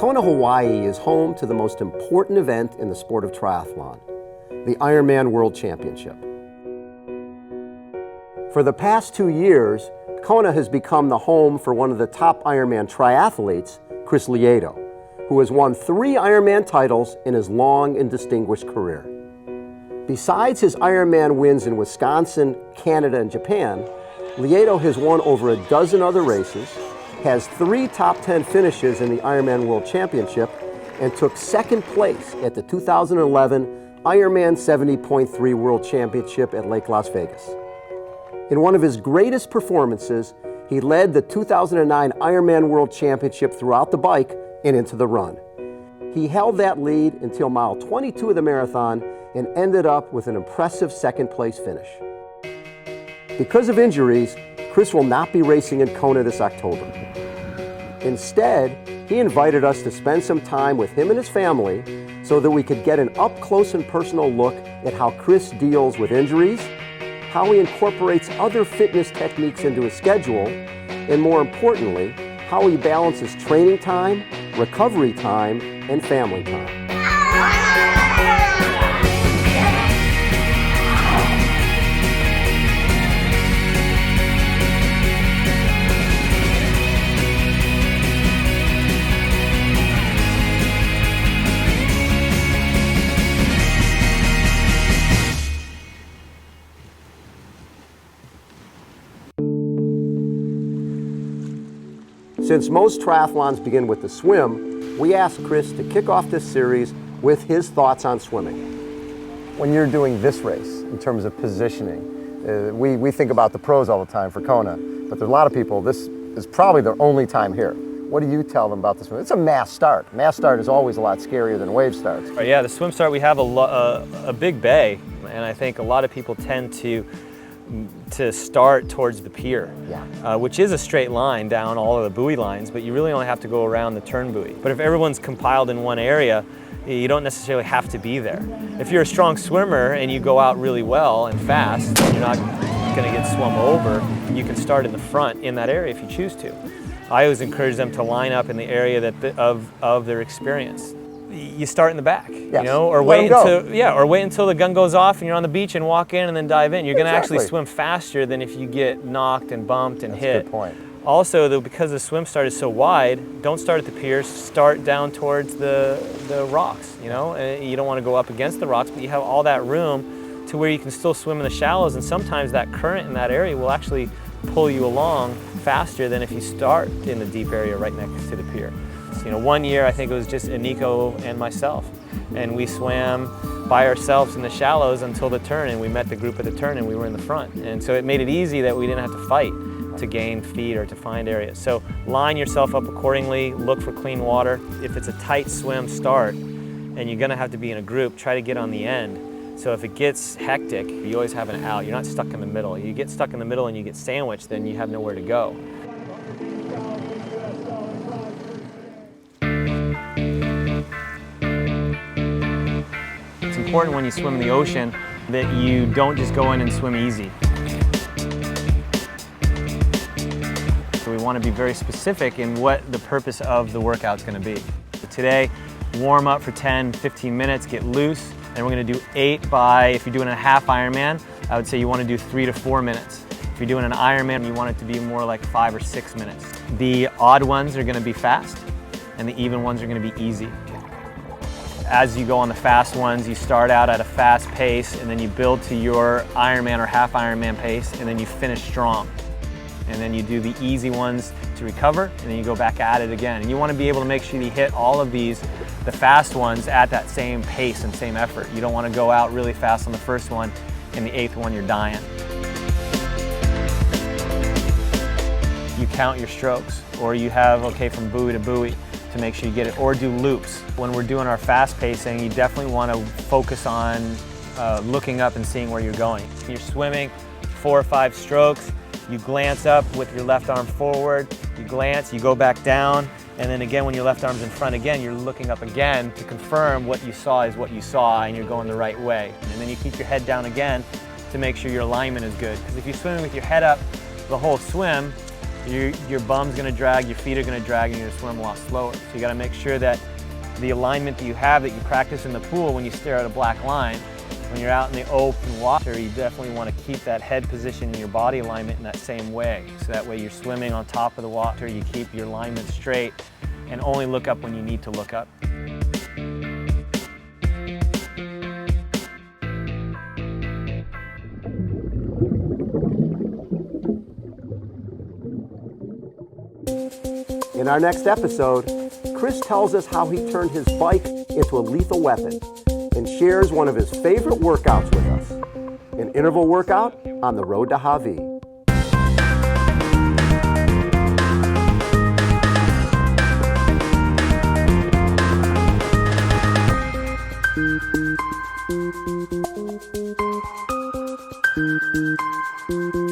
Kona, Hawaii is home to the most important event in the sport of triathlon, the Ironman World Championship. For the past 2 years, Kona has become the home for one of the top Ironman triathletes, Chris Lieto, who has won 3 Ironman titles in his long and distinguished career. Besides his Ironman wins in Wisconsin, Canada, and Japan, Lieto has won over a dozen other races, has 3 top 10 finishes in the Ironman World Championship, and took second place at the 2011 Ironman 70.3 World Championship at Lake Las Vegas. In one of his greatest performances, he led the 2009 Ironman World Championship throughout the bike and into the run. He held that lead until mile 22 of the marathon and ended up with an impressive second place finish. Because of injuries, Chris will not be racing in Kona this October. Instead, he invited us to spend some time with him and his family so that we could get an up-close and personal look at how Chris deals with injuries, how he incorporates other fitness techniques into his schedule, and more importantly, how he balances training time, recovery time, and family time. Since most triathlons begin with the swim, we asked Chris to kick off this series with his thoughts on swimming. When you're doing this race, in terms of positioning, we think about the pros all the time for Kona, but there's a lot of people, this is probably their only time here. What do you tell them about the swim? It's a mass start. Mass start is always a lot scarier than wave starts. Yeah, the swim start, we have a big bay, and I think a lot of people tend to start towards the pier, which is a straight line down all of the buoy lines, but you really only have to go around the turn buoy. But if everyone's compiled in one area, you don't necessarily have to be there. If you're a strong swimmer and you go out really well and fast, you're not going to get swum over, you can start in the front in that area if you choose to. I always encourage them to line up in the area of their experience. You start in the back, you know, or wait until the gun goes off and you're on the beach and walk in and then dive in. You're going to actually swim faster than if you get knocked and bumped and hit. That's a good point. Also, though, because the swim start is so wide, don't start at the pier. Start down towards the rocks. You know, you don't want to go up against the rocks, but you have all that room to where you can still swim in the shallows. And sometimes that current in that area will actually pull you along faster than if you start in the deep area right next to the pier. You know, one year I think it was just Nico and myself, and we swam by ourselves in the shallows until the turn, and we met the group at the turn and we were in the front. And so it made it easy that we didn't have to fight to gain feet or to find areas. So line yourself up accordingly, look for clean water. If it's a tight swim start and you're gonna have to be in a group, try to get on the end. So if it gets hectic, you always have an out. You're not stuck in the middle. You get stuck in the middle and you get sandwiched, then you have nowhere to go. It's important when you swim in the ocean that you don't just go in and swim easy. So we want to be very specific in what the purpose of the workout's going to be. So today, warm up for 10, 15 minutes, get loose, and we're going to do 8 by, if you're doing a half Ironman, I would say you want to do 3 to 4 minutes. If you're doing an Ironman, you want it to be more like 5 or 6 minutes. The odd ones are going to be fast, and the even ones are going to be easy. As you go on the fast ones, you start out at a fast pace and then you build to your Ironman or half Ironman pace, and then you finish strong. And then you do the easy ones to recover, and then you go back at it again. And you want to be able to make sure you hit all of these, the fast ones, at that same pace and same effort. You don't want to go out really fast on the first one, and the 8th one you're dying. You count your strokes, or you have, okay, from buoy to buoy, to make sure you get it, or do loops. When we're doing our fast pacing, you definitely want to focus on looking up and seeing where you're going. You're swimming 4 or 5 strokes, you glance up with your left arm forward, you glance, you go back down, and then again when your left arm's in front again, you're looking up again to confirm what you saw is what you saw and you're going the right way. And then you keep your head down again to make sure your alignment is good. Because if you're swimming with your head up the whole swim, your bum's gonna drag, your feet are gonna drag, and you're gonna swim a lot slower. So you gotta make sure that the alignment that you have, that you practice in the pool when you stare at a black line, when you're out in the open water, you definitely want to keep that head position and your body alignment in that same way. So that way you're swimming on top of the water, you keep your alignment straight, and only look up when you need to look up. In our next episode, Chris tells us how he turned his bike into a lethal weapon and shares one of his favorite workouts with us, an interval workout on the road to Hawaii. Thank you.